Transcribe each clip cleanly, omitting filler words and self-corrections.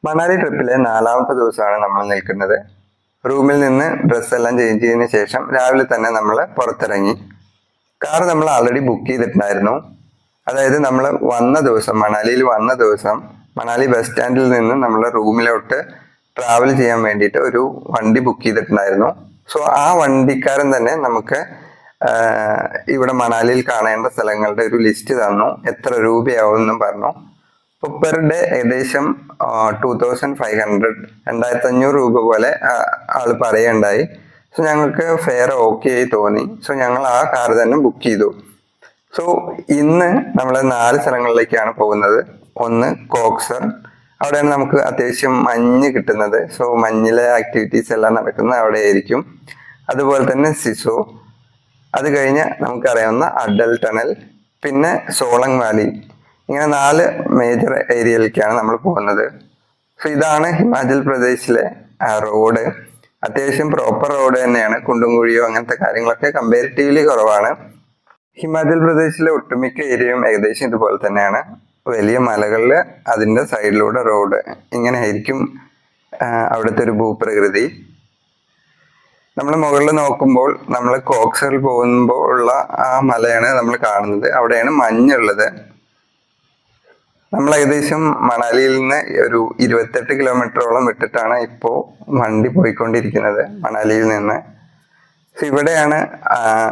മണാലി ട്രിപ്പിലെ 4ാമത്തെ ദിവസമാണ് നമ്മൾ നിൽക്കുന്നത്. റൂമിൽ നിന്ന് ഡ്രസ്സ് എല്ലാം ചേഞ്ച് ചെയ്തതിനു ശേഷം രാവിലെ തന്നെ നമ്മൾ പുറത്തിറങ്ങി. കാർ നമ്മൾ ആൾറെഡി ബുക്ക് ചെയ്തിട്ടുണ്ടായിരുന്നു. അതായത് നമ്മൾ വന്ന ദിവസം, മണാലിയിൽ വന്ന ദിവസം മണാലി ബസ് സ്റ്റാൻഡിൽ നിന്ന് നമ്മൾ റൂമിലോട്ട് ട്രാവൽ ചെയ്യാൻ വേണ്ടിയിട്ട് ഒരു വണ്ടി ബുക്ക് ചെയ്തിട്ടുണ്ടായിരുന്നു. സോ ആ വണ്ടിക്കാരൻ തന്നെ നമുക്ക് ഇവിടെ മണാലിയിൽ കാണേണ്ട സ്ഥലങ്ങളുടെ ഒരു ലിസ്റ്റ് തന്നു. എത്ര രൂപയാവും എന്നും പറഞ്ഞു. പെർ ഡേ ഏകദേശം 2500 2500 രൂപ പോലെ ആള് പറയുണ്ടായി. സോ ഞങ്ങൾക്ക് ഫെയർ ഓക്കെ ആയി തോന്നി. സോ ഞങ്ങൾ ആ കാർ തന്നെ ബുക്ക് ചെയ്തു. സോ ഇന്ന് നമ്മൾ 4 സ്ഥലങ്ങളിലേക്കാണ് പോകുന്നത്. ഒന്ന് കോക്സർ, അവിടെയാണ് നമുക്ക് അത്യാവശ്യം മഞ്ഞ് കിട്ടുന്നത്. സോ മഞ്ഞിലെ ആക്ടിവിറ്റീസ് എല്ലാം നടക്കുന്നത് അവിടെ ആയിരിക്കും. അതുപോലെ തന്നെ സിസോ, അത് കഴിഞ്ഞ് നമുക്കറിയാവുന്ന അഡൽ ടണൽ, പിന്നെ സോളങ് വാലി. ഇങ്ങനെ 4 മേജർ ഏരിയയിലേക്കാണ് നമ്മൾ പോകുന്നത്. സോ ഇതാണ് ഹിമാചൽ പ്രദേശിലെ റോഡ്. അത്യാവശ്യം പ്രോപ്പർ റോഡ് തന്നെയാണ്. കുണ്ടും കുഴിയോ അങ്ങനത്തെ കാര്യങ്ങളൊക്കെ കമ്പാരിറ്റീവ്ലി കുറവാണ്. ഹിമാചൽ പ്രദേശിലെ ഒട്ടുമിക്ക ഏരിയയും ഏകദേശം ഇതുപോലെ തന്നെയാണ്. വലിയ മലകളിൽ അതിൻ്റെ സൈഡിലൂടെ റോഡ്. ഇങ്ങനെ ആയിരിക്കും അവിടുത്തെ ഒരു ഭൂപ്രകൃതി. നമ്മൾ മുകളിൽ നോക്കുമ്പോൾ നമ്മൾ കോക്സറിൽ പോകുമ്പോൾ ഉള്ള ആ മലയാണ് നമ്മൾ കാണുന്നത്. അവിടെയാണ് മഞ്ഞുള്ളത്. നമ്മൾ ഏകദേശം മണാലിയിൽ നിന്ന് ഒരു 28 കിലോമീറ്ററോളം വിട്ടിട്ടാണ് ഇപ്പോൾ വണ്ടി പോയിക്കൊണ്ടിരിക്കുന്നത് മണാലിയിൽ നിന്ന്. സോ ഇവിടെയാണ്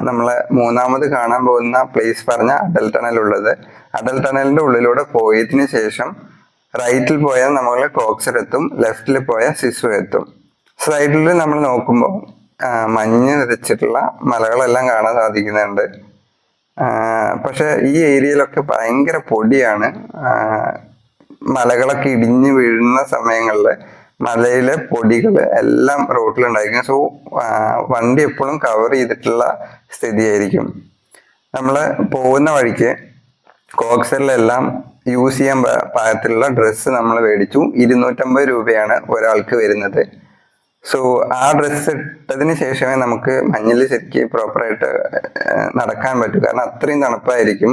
നമ്മൾ 3ാമത് കാണാൻ പോകുന്ന പ്ലേസ് പറഞ്ഞ അഡൽ ടണൽ ഉള്ളത്. അഡൽ ടണലിന്റെ ഉള്ളിലൂടെ പോയതിനു ശേഷം റൈറ്റിൽ പോയാൽ നമ്മൾ കോക്സർ എത്തും, ലെഫ്റ്റിൽ പോയാൽ സിസു എത്തും. സൈഡിൽ നമ്മൾ നോക്കുമ്പോൾ മഞ്ഞ് വിതച്ചിട്ടുള്ള മലകളെല്ലാം കാണാൻ സാധിക്കുന്നുണ്ട്. പക്ഷെ ഈ ഏരിയയിലൊക്കെ ഭയങ്കര പൊടിയാണ്. മലകളൊക്കെ ഇടിഞ്ഞു വീഴുന്ന സമയങ്ങളിൽ മലയിലെ പൊടികൾ എല്ലാം റോട്ടിലുണ്ടായിരിക്കും. സോ വണ്ടി എപ്പോഴും കവർ ചെയ്തിട്ടുള്ള സ്ഥിതിയായിരിക്കും. നമ്മൾ പോകുന്ന വഴിക്ക് കോക്സറിലെല്ലാം യൂസ് ചെയ്യാൻ പാകത്തിലുള്ള ഡ്രസ്സ് നമ്മൾ മേടിച്ചു. 250 രൂപയാണ് ഒരാൾക്ക് വരുന്നത്. സോ ആ ഡ്രസ്സ് ഇട്ടതിന് ശേഷമേ നമുക്ക് മഞ്ഞിൽ ശരിക്കും പ്രോപ്പറായിട്ട് നടക്കാൻ പറ്റൂ. കാരണം അത്രയും തണുപ്പായിരിക്കും.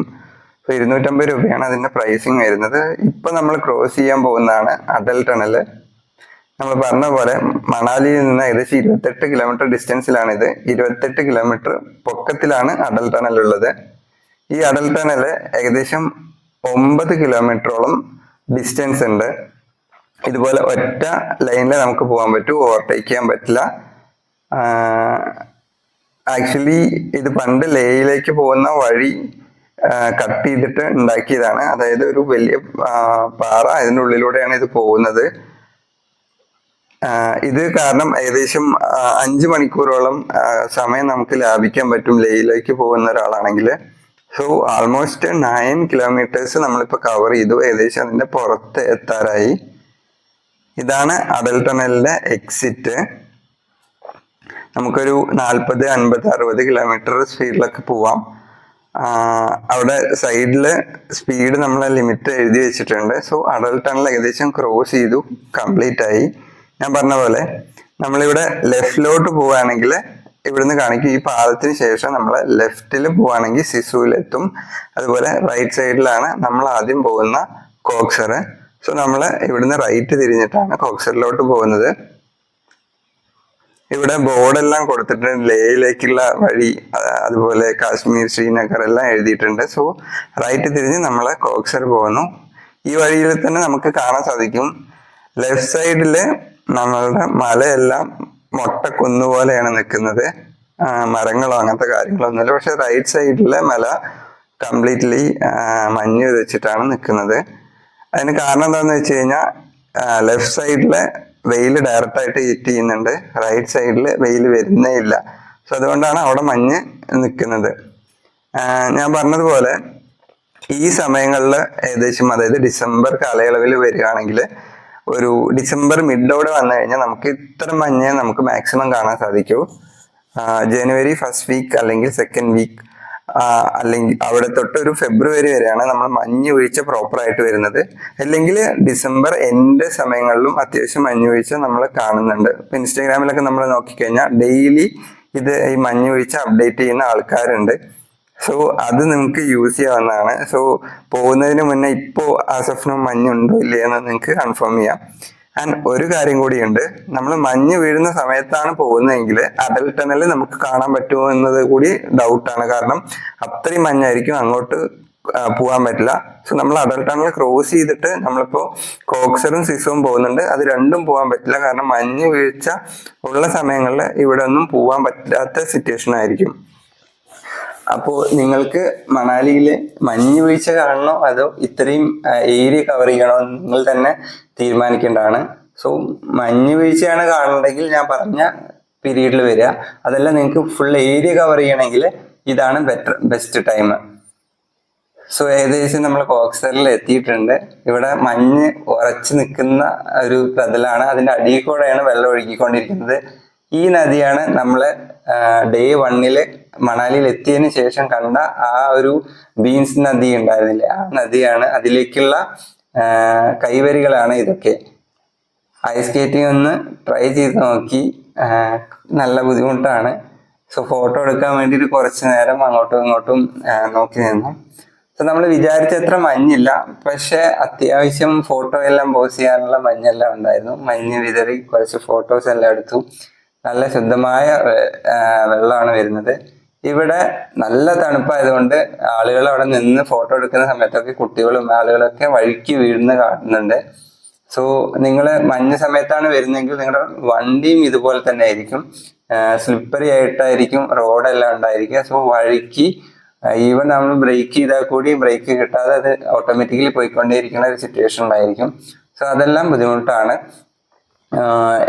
സോ 250 രൂപയാണ് അതിൻ്റെ പ്രൈസിങ് വരുന്നത്. ഇപ്പൊ നമ്മൾ ക്രോസ് ചെയ്യാൻ പോകുന്നതാണ് അഡൽ ടണൽ. നമ്മൾ പറഞ്ഞ പോലെ മണാലിയിൽ നിന്ന് ഏകദേശം 28 കിലോമീറ്റർ ഡിസ്റ്റൻസിലാണിത്. 28 കിലോമീറ്റർ പൊക്കത്തിലാണ് അഡൽ ടണൽ ഉള്ളത്. ഈ അഡൽ ടണൽ ഏകദേശം 9 കിലോമീറ്ററോളം ഡിസ്റ്റൻസ് ഉണ്ട്. ഇതുപോലെ ഒറ്റ ലൈനിൽ നമുക്ക് പോകാൻ പറ്റൂ, ഓവർടേക്ക് ചെയ്യാൻ പറ്റില്ല. ആക്ച്വലി ഇത് പണ്ട് ലേയിലേക്ക് പോകുന്ന വഴി കട്ട് ചെയ്തിട്ട് ഉണ്ടാക്കിയതാണ്. അതായത് ഒരു വലിയ പാറ, അതിൻ്റെ ഉള്ളിലൂടെയാണ് ഇത് പോകുന്നത്. ഇത് കാരണം ഏകദേശം 5 മണിക്കൂറോളം സമയം നമുക്ക് ലാഭിക്കാൻ പറ്റും ലേയിലേക്ക് പോകുന്ന ഒരാളാണെങ്കിൽ. സോ ആൾമോസ്റ്റ് 9 കിലോമീറ്റേഴ്സ് നമ്മളിപ്പോൾ കവർ ചെയ്തു. ഏകദേശം അതിൻ്റെ പുറത്ത് എത്താറായി. ഇതാണ് അഡൽ ടണലിന്റെ എക്സിറ്റ്. നമുക്കൊരു 40, 50, 60 കിലോമീറ്റർ സ്പീഡിലൊക്കെ പോവാം. അവിടെ സൈഡിൽ സ്പീഡ് നമ്മളെ ലിമിറ്റ് എഴുതി വെച്ചിട്ടുണ്ട്. സോ അഡൽ ടണൽ ഏകദേശം ക്രോസ് ചെയ്തു, കംപ്ലീറ്റ് ആയി. ഞാൻ പറഞ്ഞ പോലെ നമ്മളിവിടെ ലെഫ്റ്റിലോട്ട് പോവുകയാണെങ്കിൽ ഇവിടുന്ന് കാണിക്കും. ഈ പാദത്തിന് ശേഷം നമ്മൾ ലെഫ്റ്റിൽ പോവുകയാണെങ്കിൽ സിസുവിലെത്തും. അതുപോലെ റൈറ്റ് സൈഡിലാണ് നമ്മൾ ആദ്യം പോകുന്ന കോക്സർ. സോ നമ്മൾ ഇവിടുന്ന് റൈറ്റ് തിരിഞ്ഞിട്ടാണ് കോക്സറിലോട്ട് പോകുന്നത്. ഇവിടെ ബോർഡെല്ലാം കൊടുത്തിട്ടുണ്ട്, ലേയിലേക്കുള്ള വഴി, അതുപോലെ കാശ്മീർ, ശ്രീനഗർ എല്ലാം എഴുതിയിട്ടുണ്ട്. സോ റൈറ്റ് തിരിഞ്ഞ് നമ്മൾ കോക്സർ പോകുന്നു. ഈ വഴിയിൽ തന്നെ നമുക്ക് കാണാൻ സാധിക്കും ലെഫ്റ്റ് സൈഡിൽ നമ്മളുടെ മലയെല്ലാം മൊട്ടക്കുന്ന് പോലെയാണ് നിൽക്കുന്നത്. മരങ്ങളോ അങ്ങനത്തെ കാര്യങ്ങളൊന്നുമില്ല. പക്ഷെ റൈറ്റ് സൈഡിലെ മല കംപ്ലീറ്റ്ലി മഞ്ഞ് വിതച്ചിട്ടാണ് നിൽക്കുന്നത്. അതിന് കാരണം എന്താണെന്ന് വെച്ച് കഴിഞ്ഞാൽ ലെഫ്റ്റ് സൈഡിലെ വെയിൽ ഡയറക്റ്റ് ആയിട്ട് ഹിറ്റ് ചെയ്യുന്നുണ്ട്, റൈറ്റ് സൈഡിൽ വെയിൽ വരുന്നേ ഇല്ല. സോ അതുകൊണ്ടാണ് അവിടെ മഞ്ഞ് നിൽക്കുന്നത്. ഞാൻ പറഞ്ഞതുപോലെ ഈ സമയങ്ങളിൽ ഏകദേശം, അതായത് ഡിസംബർ കാലയളവിൽ വരികയാണെങ്കിൽ, ഒരു ഡിസംബർ മിഡോടെ വന്നു കഴിഞ്ഞാൽ നമുക്ക് ഇത്ര മഞ്ഞ് നമുക്ക് മാക്സിമം കാണാൻ സാധിക്കൂ. ജനുവരി ഫസ്റ്റ് വീക്ക് അല്ലെങ്കിൽ സെക്കൻഡ് വീക്ക്, അല്ലെങ്കിൽ അവിടെ തൊട്ട് ഒരു ഫെബ്രുവരി വരെയാണ് നമ്മൾ മഞ്ഞ് വീഴ്ച പ്രോപ്പറായിട്ട് വരുന്നത്. അല്ലെങ്കിൽ ഡിസംബർ എൻഡ് സമയങ്ങളിലും അത്യാവശ്യം മഞ്ഞ് വീഴ്ച നമ്മൾ കാണുന്നുണ്ട്. ഇപ്പം ഇൻസ്റ്റാഗ്രാമിലൊക്കെ നമ്മൾ നോക്കിക്കഴിഞ്ഞാൽ ഡെയിലി ഈ മഞ്ഞ് വീഴ്ച അപ്ഡേറ്റ് ചെയ്യുന്ന ആൾക്കാരുണ്ട്. സോ അത് നിങ്ങൾക്ക് യൂസ് ചെയ്യാവുന്നതാണ്. സോ പോകുന്നതിന് മുന്നേ ഇപ്പോൾ ആസഫിനും മഞ്ഞുണ്ടോ ഇല്ലയെന്ന് നിങ്ങൾക്ക് കൺഫേം ചെയ്യാം. ആൻഡ് ഒരു കാര്യം കൂടിയുണ്ട്, നമ്മൾ മഞ്ഞ് വീഴുന്ന സമയത്താണ് പോകുന്നതെങ്കിൽ അടൽ ടണൽ നമുക്ക് കാണാൻ പറ്റുമോ എന്നത് കൂടി ഡൗട്ടാണ്. കാരണം അത്രയും മഞ്ഞായിരിക്കും, അങ്ങോട്ട് പോകാൻ പറ്റില്ല. സോ നമ്മൾ അടൽ ടണൽ ക്രോസ് ചെയ്തിട്ട് നമ്മളിപ്പോ കോക്സറും സിസും പോകുന്നുണ്ട്, അത് രണ്ടും പോകാൻ പറ്റില്ല. കാരണം മഞ്ഞ് വീഴ്ച ഉള്ള സമയങ്ങളിൽ ഇവിടെ ഒന്നും പോകാൻ പറ്റാത്ത സിറ്റുവേഷൻ ആയിരിക്കും. അപ്പോൾ നിങ്ങൾക്ക് മണാലിയിൽ മഞ്ഞ് വീഴ്ച കാണണോ അതോ ഇത്രയും ഏരിയ കവർ ചെയ്യണോ നിങ്ങൾ തന്നെ തീരുമാനിക്കേണ്ടതാണ്. സോ മഞ്ഞ് വീഴ്ചയാണ് കാണുന്നുണ്ടെങ്കിൽ ഞാൻ പറഞ്ഞ പീരീഡിൽ വരിക. അതല്ല നിങ്ങൾക്ക് ഫുൾ ഏരിയ കവർ ചെയ്യണമെങ്കിൽ ഇതാണ് ബെസ്റ്റ് ടൈം. സോ ഏകദേശം നമ്മൾ കോക്സറിൽ എത്തിയിട്ടുണ്ട്. ഇവിടെ മഞ്ഞ് ഉറച്ചു നിൽക്കുന്ന ഒരു പ്രതലാണ്, അതിന്റെ അടിയിൽ കൂടെയാണ് വെള്ളം ഒഴുകിക്കൊണ്ടിരിക്കുന്നത്. ഈ നദിയാണ് നമ്മൾ ഡേ 1 മണാലിയിൽ എത്തിയതിനു ശേഷം കണ്ട ആ ഒരു ബീൻസ് നദി ഉണ്ടായിരുന്നില്ലേ, ആ നദിയാണ്. അതിലേക്കുള്ള കൈവരികളാണ് ഇതൊക്കെ. ഐസ് സ്കേറ്റിംഗ് ഒന്ന് ട്രൈ ചെയ്ത് നോക്കി, നല്ല ബുദ്ധിമുട്ടാണ്. സോ ഫോട്ടോ എടുക്കാൻ വേണ്ടിയിട്ട് കുറച്ച് നേരം അങ്ങോട്ടും ഇങ്ങോട്ടും നോക്കി നിന്നു. സോ നമ്മൾ വിചാരിച്ചത്ര മഞ്ഞില്ല, പക്ഷെ അത്യാവശ്യം ഫോട്ടോ എല്ലാം പോസ്റ്റ് ചെയ്യാനുള്ള മഞ്ഞെല്ലാം ഉണ്ടായിരുന്നു. മഞ്ഞ് വിതറി കുറച്ച് ഫോട്ടോസ് എല്ലാം എടുത്തു. നല്ല ശുദ്ധമായ വെള്ളമാണ് വരുന്നത്. ഇവിടെ നല്ല തണുപ്പായതുകൊണ്ട് ആളുകൾ അവിടെ നിന്ന് ഫോട്ടോ എടുക്കുന്ന സമയത്തൊക്കെ കുട്ടികളും ആളുകളൊക്കെ വഴിക്ക് വീഴുന്ന കാണുന്നുണ്ട്. സോ നിങ്ങൾ മഞ്ഞ് സമയത്താണ് വരുന്നതെങ്കിൽ നിങ്ങളുടെ വണ്ടിയും ഇതുപോലെ തന്നെ ആയിരിക്കും, സ്ലിപ്പറി ആയിട്ടായിരിക്കും റോഡെല്ലാം ഉണ്ടായിരിക്കുക. സോ വഴിക്ക് ഈവൻ നമ്മൾ ബ്രേക്ക് ചെയ്താൽ കൂടി ബ്രേക്ക് കിട്ടാതെ അത് ഓട്ടോമാറ്റിക്കലി പോയിക്കൊണ്ടേയിരിക്കുന്ന ഒരു സിറ്റുവേഷൻ ഉണ്ടായിരിക്കും. സോ അതെല്ലാം ബുദ്ധിമുട്ടാണ്.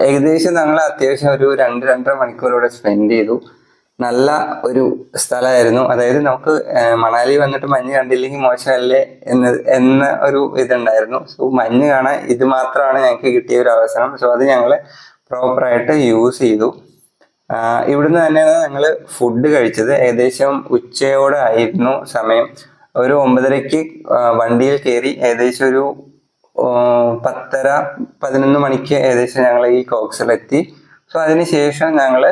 ഏകദേശം ഞങ്ങൾ അത്യാവശ്യം ഒരു 2-2.5 മണിക്കൂർ ഇവിടെ സ്പെൻഡ് ചെയ്തു. നല്ല ഒരു സ്ഥലമായിരുന്നു. അതായത് നമുക്ക് മണാലി വന്നിട്ട് മഞ്ഞ് കണ്ടില്ലെങ്കിൽ മോശമല്ലേ എന്ന ഒരു ഇതുണ്ടായിരുന്നു. സോ മഞ്ഞ് കാണാൻ ഇത് മാത്രമാണ് ഞങ്ങൾക്ക് കിട്ടിയ ഒരു അവസരം. സോ അത് ഞങ്ങൾ പ്രോപ്പറായിട്ട് യൂസ് ചെയ്തു. ഇവിടുന്ന് തന്നെയാണ് ഞങ്ങൾ ഫുഡ് കഴിച്ചത്. ഏകദേശം ഉച്ചയോടെ ആയിരുന്നു സമയം. ഒരു 9:30 വണ്ടിയിൽ കയറി ഏകദേശം ഒരു 10:30-11 മണിക്ക് ഏകദേശം ഞങ്ങൾ ഈ കോക്സിലെത്തി. സോ അതിനുശേഷം ഞങ്ങൾ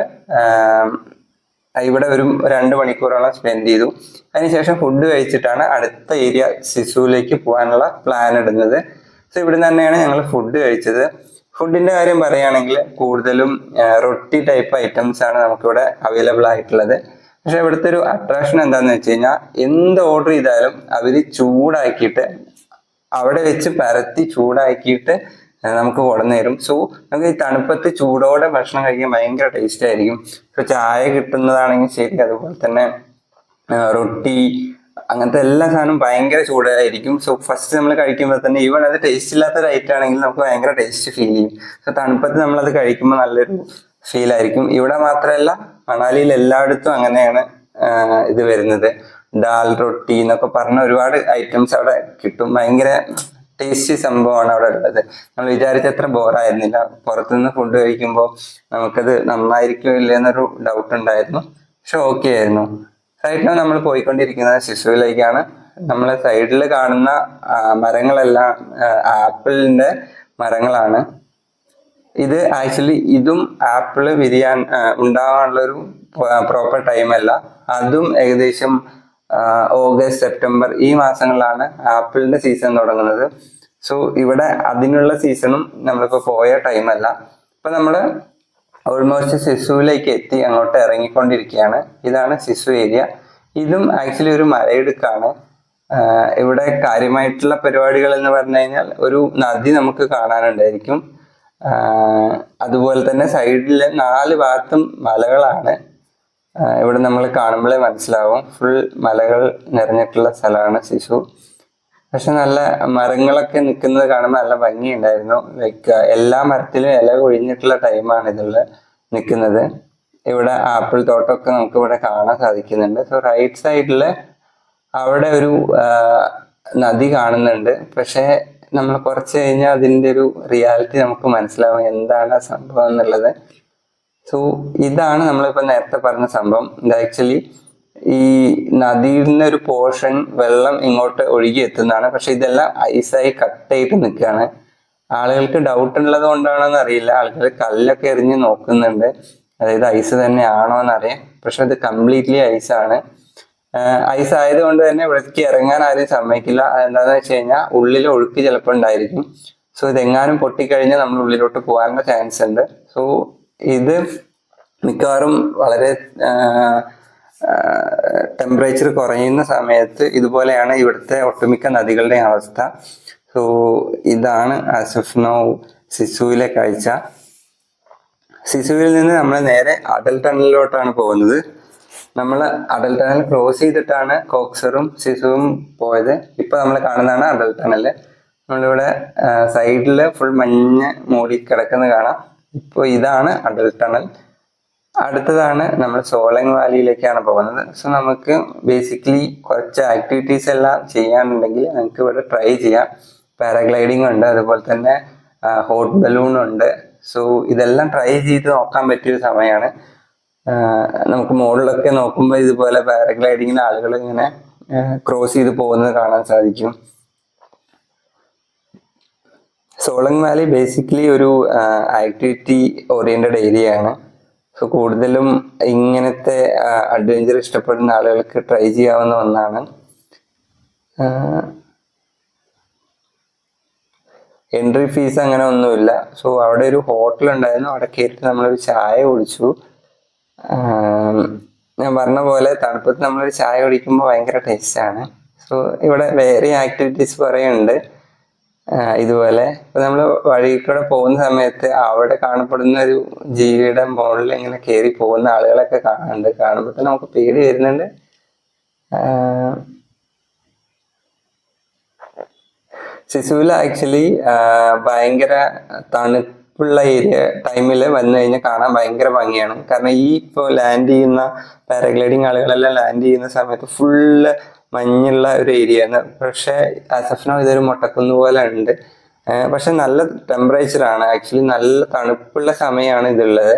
ഇവിടെ ഒരു 2 മണിക്കൂറോളം സ്പെൻഡ് ചെയ്തു. അതിനുശേഷം ഫുഡ് കഴിച്ചിട്ടാണ് അടുത്ത ഏരിയ സിസുവിലേക്ക് പോകാനുള്ള പ്ലാൻ ഇടുന്നത്. സോ ഇവിടെ തന്നെയാണ് ഞങ്ങൾ ഫുഡ് കഴിച്ചത്. ഫുഡിന്റെ കാര്യം പറയുകയാണെങ്കിൽ കൂടുതലും റൊട്ടി ടൈപ്പ് ഐറ്റംസ് ആണ് നമുക്കിവിടെ അവൈലബിൾ ആയിട്ടുള്ളത്. പക്ഷെ ഇവിടുത്തെ ഒരു അട്രാക്ഷൻ എന്താണെന്ന് വെച്ച് കഴിഞ്ഞാൽ എന്ത് ഓർഡർ ചെയ്താലും അവർ ചൂടാക്കിയിട്ട് അവിടെ വെച്ച് പരത്തി ചൂടാക്കിയിട്ട് നമുക്ക് കൊണ്ടുവന്ന് തരും. സോ നമുക്ക് ഈ തണുപ്പത്ത് ചൂടോടെ ഭക്ഷണം കഴിക്കാൻ ഭയങ്കര ടേസ്റ്റ് ആയിരിക്കും. സോ ചായ കിട്ടുന്നതാണെങ്കിൽ ശരി, അതുപോലെ തന്നെ റൊട്ടി അങ്ങനത്തെ എല്ലാ സാധനവും ഭയങ്കര ചൂടായിരിക്കും. സോ ഫസ്റ്റ് നമ്മൾ കഴിക്കുമ്പോൾ തന്നെ ഈവൻ അത് ടേസ്റ്റ് ഇല്ലാത്ത ഒരു ഐറ്റം ആണെങ്കിൽ നമുക്ക് ഭയങ്കര ടേസ്റ്റ് ഫീൽ ചെയ്യും. സോ തണുപ്പത്ത് നമ്മളത് കഴിക്കുമ്പോൾ നല്ലൊരു ഫീൽ ആയിരിക്കും. ഇവിടെ മാത്രമല്ല മണാലിയിൽ എല്ലായിടത്തും അങ്ങനെയാണ് ഇത് വരുന്നത്. ദാൽ റൊട്ടി എന്നൊക്കെ പറഞ്ഞ ഒരുപാട് ഐറ്റംസ് അവിടെ കിട്ടും. ഭയങ്കര ടേസ്റ്റി സംഭവമാണ് അവിടെ ഉള്ളത്. നമ്മൾ വിചാരിച്ചത്ര ബോറായിരുന്നില്ല. പുറത്തുനിന്ന് ഫുഡ് കഴിക്കുമ്പോൾ നമുക്കത് നന്നായിരിക്കും ഇല്ല എന്നൊരു ഡൗട്ട് ഉണ്ടായിരുന്നു. പക്ഷെ ഓക്കെ ആയിരുന്നു. റൈറ്റ് നൗ നമ്മൾ പോയിക്കൊണ്ടിരിക്കുന്നത് സിസുവിലേക്കാണ്. നമ്മളെ സൈഡിൽ കാണുന്ന മരങ്ങളെല്ലാം ആപ്പിളിന്റെ മരങ്ങളാണ്. ഇത് ആക്ച്വലി ഇതും ആപ്പിള് ഉണ്ടാവാനുള്ളൊരു പ്രോപ്പർ ടൈമല്ല. അതും ഏകദേശം ഓഗസ്റ്റ് സെപ്റ്റംബർ ഈ മാസങ്ങളിലാണ് ആപ്പിളിന്റെ സീസൺ തുടങ്ങുന്നത്. സോ ഇവിടെ അതിനുള്ള സീസണും നമ്മളിപ്പോ പോയ ടൈമല്ല. ഇപ്പൊ നമ്മള് ഓൾമോസ്റ്റ് സിസുവിലേക്ക് എത്തി അങ്ങോട്ട് ഇറങ്ങിക്കൊണ്ടിരിക്കുകയാണ്. ഇതാണ് സിസു ഏരിയ. ഇതും ആക്ച്വലി ഒരു മലയിടുക്കാണ്. ഇവിടെ കാര്യമായിട്ടുള്ള പരിപാടികൾ എന്ന് പറഞ്ഞു കഴിഞ്ഞാൽ ഒരു നദി നമുക്ക് കാണാനുണ്ടായിരിക്കും. അതുപോലെ തന്നെ സൈഡിലെ 4 ഭാഗത്തും മലകളാണ്. ഇവിടെ നമ്മൾ കാണുമ്പോഴേ മനസ്സിലാവും ഫുൾ മലകൾ നിറഞ്ഞിട്ടുള്ള സ്ഥലമാണ് സിസു. പക്ഷെ നല്ല മരങ്ങളൊക്കെ നിൽക്കുന്നത് കാണുമ്പോൾ നല്ല ഭംഗിയുണ്ടായിരുന്നു. ലൈക്ക് എല്ലാ മരത്തിലും ഇല കൊഴിഞ്ഞിട്ടുള്ള ടൈമാണ് ഇതിൽ നിൽക്കുന്നത്. ഇവിടെ ആപ്പിൾ തോട്ടമൊക്കെ നമുക്ക് ഇവിടെ കാണാൻ സാധിക്കുന്നുണ്ട്. സോ റൈറ്റ് സൈഡില് അവിടെ ഒരു നദി കാണുന്നുണ്ട്. പക്ഷെ നമ്മൾ കുറച്ച് കഴിഞ്ഞാൽ അതിൻ്റെ ഒരു റിയാലിറ്റി നമുക്ക് മനസ്സിലാവും എന്താണ് സംഭവം എന്നുള്ളത്. സോ ഇതാണ് നമ്മളിപ്പോ നേരത്തെ പറഞ്ഞ സംഭവം. ഇത് ആക്ച്വലി ഈ നദിയുടെ ഒരു പോർഷൻ വെള്ളം ഇങ്ങോട്ട് ഒഴുകി എത്തുന്നതാണ്. പക്ഷെ ഇതെല്ലാം ഐസായി കട്ടായിട്ട് നിൽക്കുകയാണ്. ആളുകൾക്ക് ഡൗട്ട് ഉള്ളത് കൊണ്ടാണോന്ന് അറിയില്ല. ആളുകൾ കല്ലൊക്കെ എറിഞ്ഞ് നോക്കുന്നുണ്ട്, അതായത് ഐസ് തന്നെ ആണോ എന്നറിയാം. പക്ഷെ ഇത് കംപ്ലീറ്റ്ലി ഐസാണ്. ഐസ് ആയതുകൊണ്ട് തന്നെ ഇവിടേക്ക് ഇറങ്ങാൻ ആരും സമ്മതിക്കില്ല. അതെന്താന്ന് വെച്ച് കഴിഞ്ഞാൽ ഉള്ളിൽ ഒഴുക്ക് ചിലപ്പോൾ ഉണ്ടായിരിക്കും. സോ ഇതെങ്ങാനും പൊട്ടിക്കഴിഞ്ഞാൽ നമ്മൾ ഉള്ളിലോട്ട് പോകാനുള്ള ചാൻസ് ഉണ്ട്. സോ ഇത് മിക്കവാറും വളരെ ടെമ്പറേച്ചർ കുറയുന്ന സമയത്ത് ഇതുപോലെയാണ് ഇവിടുത്തെ ഒട്ടുമിക്ക നദികളുടെ അവസ്ഥ. സോ ഇതാണ് ആസ് ഓഫ് നൗ സിസുവിലെ കാഴ്ച. സിസുവിൽ നിന്ന് നമ്മൾ നേരെ അടൽ ടണലിലോട്ടാണ് പോകുന്നത്. നമ്മൾ അടൽ ടണൽ ക്രോസ് ചെയ്തിട്ടാണ് കോക്സറും സിസുവും പോയത്. ഇപ്പൊ നമ്മൾ കാണുന്നതാണ് അടൽ ടണൽ. നമ്മളിവിടെ സൈഡിൽ ഫുൾ മഞ്ഞ് മൂടി കിടക്കുന്നത് കാണാം. ഇപ്പോൾ ഇതാണ് അടൽ ടണൽ. അടുത്തതാണ് നമ്മൾ സോളങ് വാലിയിലേക്കാണ് പോകുന്നത്. സോ നമുക്ക് ബേസിക്കലി കുറച്ച് ആക്ടിവിറ്റീസ് എല്ലാം ചെയ്യാനുണ്ടെങ്കിൽ നമുക്ക് ഇവിടെ ട്രൈ ചെയ്യാം. പാരാഗ്ലൈഡിങ് ഉണ്ട്, അതുപോലെ തന്നെ ഹോട്ട് ബലൂൺ ഉണ്ട്. സോ ഇതെല്ലാം ട്രൈ ചെയ്ത് നോക്കാൻ പറ്റിയൊരു സമയമാണ്. നമുക്ക് മുകളിലൊക്കെ നോക്കുമ്പോൾ ഇതുപോലെ പാരാഗ്ലൈഡിങ്ങിന് ആളുകൾ ഇങ്ങനെ ക്രോസ് ചെയ്ത് പോകുന്നത് കാണാൻ സാധിക്കും. സോളങ് വാലി ബേസിക്കലി ഒരു ആക്ടിവിറ്റി ഓറിയന്റഡ് ഏരിയ ആണ്. സോ കൂടുതലും ഇങ്ങനത്തെ അഡ്വഞ്ചർ ഇഷ്ടപ്പെടുന്ന ആളുകൾക്ക് ട്രൈ ചെയ്യാവുന്ന ഒന്നാണ്. എൻട്രി ഫീസ് അങ്ങനെ ഒന്നുമില്ല. സോ അവിടെ ഒരു ഹോട്ടൽ ഉണ്ടായിരുന്നു, അവിടെ കയറിയിട്ട് നമ്മളൊരു ചായ കുടിച്ചു. ഞാൻ പറഞ്ഞ പോലെ തണുപ്പത്ത് നമ്മളൊരു ചായ കുടിക്കുമ്പോൾ ഭയങ്കര ടേസ്റ്റാണ്. സോ ഇവിടെ വേറെ ആക്ടിവിറ്റീസ് കുറേ ഉണ്ട്. ഇതുപോലെ ഇപ്പൊ നമ്മൾ വഴി കൂടെ പോകുന്ന സമയത്ത് അവിടെ കാണപ്പെടുന്ന ഒരു ജീവിയുടെ മുകളിൽ ഇങ്ങനെ കയറി പോകുന്ന ആളുകളൊക്കെ കാണുന്നുണ്ട്. കാണുമ്പോൾ തന്നെ നമുക്ക് പേടി വരുന്നുണ്ട്. സിസുവിൽ ആക്ച്വലി ഭയങ്കര തണുപ്പുള്ള ഏരിയ ടൈമിൽ വന്നു കഴിഞ്ഞാൽ കാണാൻ ഭയങ്കര ഭംഗിയാണ്. കാരണം ഈ ഇപ്പോൾ ലാൻഡ് ചെയ്യുന്ന പാരാഗ്ലൈഡിങ് ആളുകളെല്ലാം ലാൻഡ് ചെയ്യുന്ന സമയത്ത് ഫുള്ള് മഞ്ഞുള്ള ഒരു ഏരിയ ആണ്. പക്ഷെ ആസ് ഓഫ് നൗ ഇതൊരു മുട്ടക്കുന്ന് പോലെ ഉണ്ട്. പക്ഷെ നല്ല ടെമ്പറേച്ചറാണ്. ആക്ച്വലി നല്ല തണുപ്പുള്ള സമയമാണ് ഇതുള്ളത്.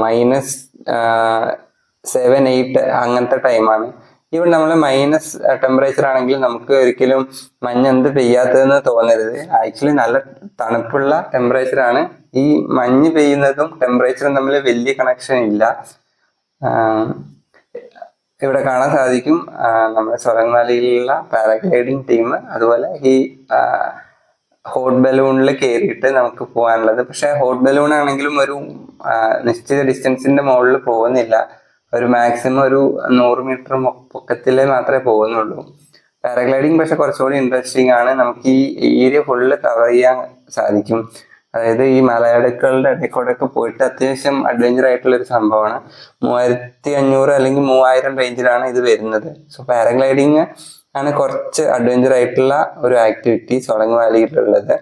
-7-8 അങ്ങനത്തെ ടൈമാണ്. ഇവിടെ നമ്മൾ മൈനസ് ടെമ്പറേച്ചർ ആണെങ്കിൽ നമുക്ക് ഒരിക്കലും മഞ്ഞ് എന്ത് പെയ്യാത്തതെന്ന് തോന്നരുത്. ആക്ച്വലി നല്ല തണുപ്പുള്ള ടെമ്പറേച്ചറാണ്. ഈ മഞ്ഞ് പെയ്യുന്നതും ടെമ്പറേച്ചറും തമ്മിൽ വലിയ കണക്ഷൻ ഇല്ല. ഇവിടെ കാണാൻ സാധിക്കും നമ്മുടെ സോളങ് വാലിയിലുള്ള പാരാഗ്ലൈഡിങ് ടീം. അതുപോലെ ഈ ഹോട്ട് ബലൂണിൽ കയറിയിട്ട് നമുക്ക് പോകാനുള്ളത്. പക്ഷെ ഹോട്ട് ബലൂൺ ആണെങ്കിലും ഒരു നിശ്ചിത ഡിസ്റ്റൻസിന്റെ മുകളിൽ പോകുന്നില്ല. ഒരു മാക്സിമം ഒരു 100 മീറ്റർ പൊക്കത്തിലേ മാത്രമേ പോകുന്നുള്ളൂ. പാരാഗ്ലൈഡിങ് പക്ഷെ കുറച്ചുകൂടി ഇൻട്രസ്റ്റിംഗ് ആണ്. നമുക്ക് ഈ ഏരിയ ഫുള്ള് കവർ ചെയ്യാൻ സാധിക്കും. അതായത് ഈ മലയിടുക്കുകളുടെ ഇടയ്ക്കൂടെയൊക്കെ പോയിട്ട് അത്യാവശ്യം അഡ്വഞ്ചർ ആയിട്ടുള്ള ഒരു സംഭവമാണ്. 3500 അല്ലെങ്കിൽ 3000 റേഞ്ചിലാണ് ഇത് വരുന്നത്. സോ പാരാഗ്ലൈഡിങ് ആണ് കുറച്ച് അഡ്വഞ്ചർ ആയിട്ടുള്ള ഒരു ആക്ടിവിറ്റി സോളങ് വാലിയിലുള്ളത്.